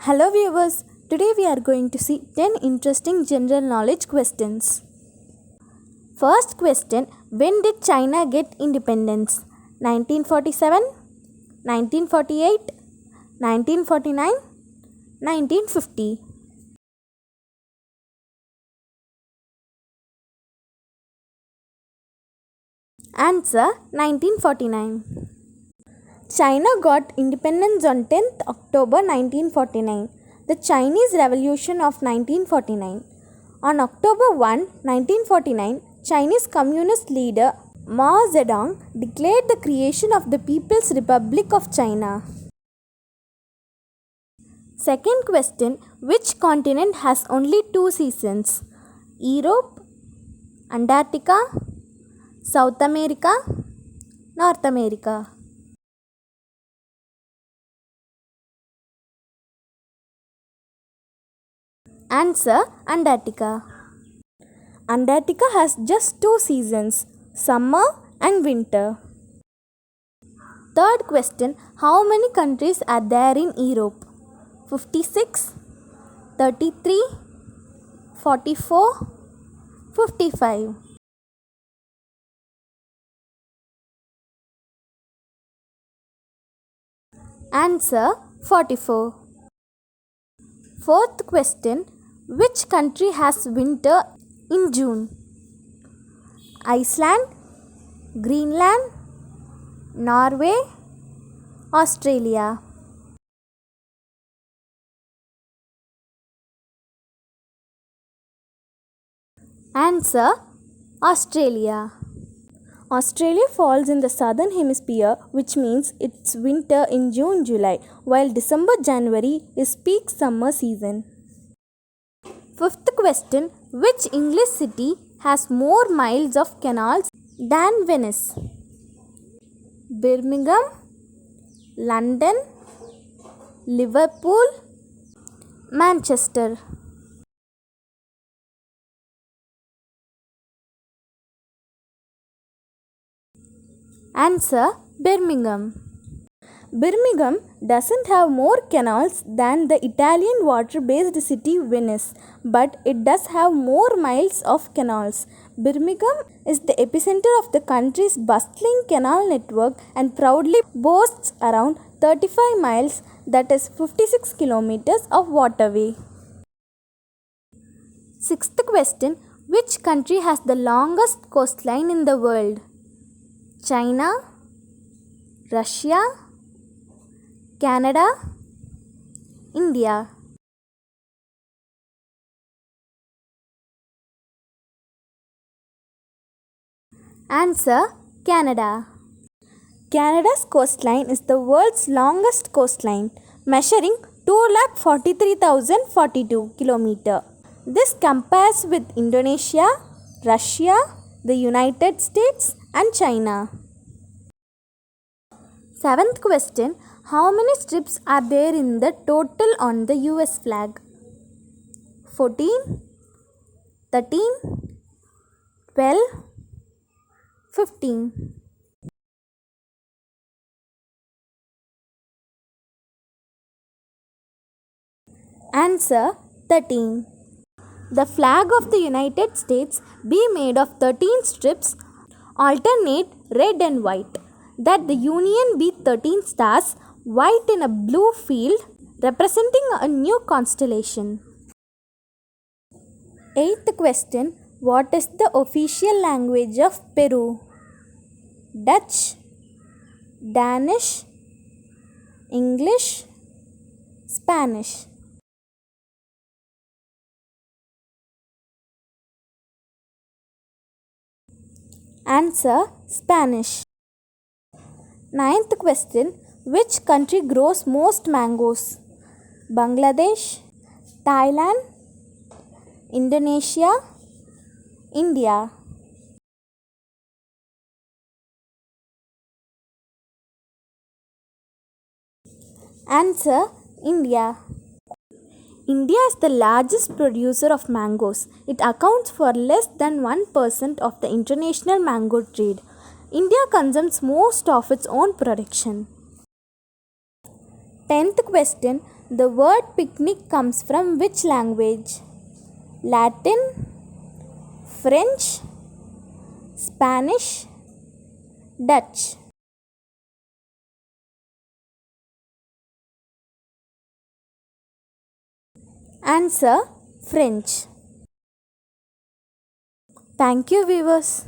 Hello viewers, today we are going to see 10 interesting general knowledge questions. First question, when did China get independence? 1947, 1948, 1949, 1950. Answer 1949. China got independence on 10th October 1949, the Chinese Revolution of 1949. On October 1, 1949, Chinese Communist leader Mao Zedong declared the creation of the People's Republic of China. Second question, which continent has only two seasons? Europe, Antarctica, South America, North America. Answer, Antarctica. Antarctica has just two seasons, summer and winter. Third question, how many countries are there in Europe? 56, 33, 44, 55. Answer, 44. Fourth question, which country has winter in June? Iceland, Greenland, Norway, Australia. Answer, Australia. Australia falls in the southern hemisphere, which means it's winter in June-July, while December-January is peak summer season. Fifth question, which English city has more miles of canals than Venice? Birmingham, London, Liverpool, Manchester. Answer, Birmingham. Birmingham doesn't have more canals than the Italian water-based city Venice, but it does have more miles of canals. Birmingham is the epicenter of the country's bustling canal network and proudly boasts around 35 miles, that is 56 kilometers of waterway. Sixth question, which country has the longest coastline in the world? China, Russia, Canada, India. Answer, Canada. Canada's coastline is the world's longest coastline, measuring 2,43,042 km. This compares with Indonesia, Russia, the United States and China. Seventh question, how many strips are there in the total on the US flag? 14, 13, 12, 15. Answer, 13. The flag of the United States be made of 13 strips, alternate red and white, that the union be 13 stars, white in a blue field, representing a new constellation. Eighth question, what is the official language of Peru? Dutch, Danish, English, Spanish. Answer, Spanish. Ninth question, which country grows most mangoes? Bangladesh, Thailand, Indonesia, India. Answer, India. India is the largest producer of mangoes. It accounts for less than 1% of the international mango trade. India consumes most of its own production. 10th question, The word picnic comes from which language? Latin, French, Spanish, Dutch. Answer, French. Thank you, viewers.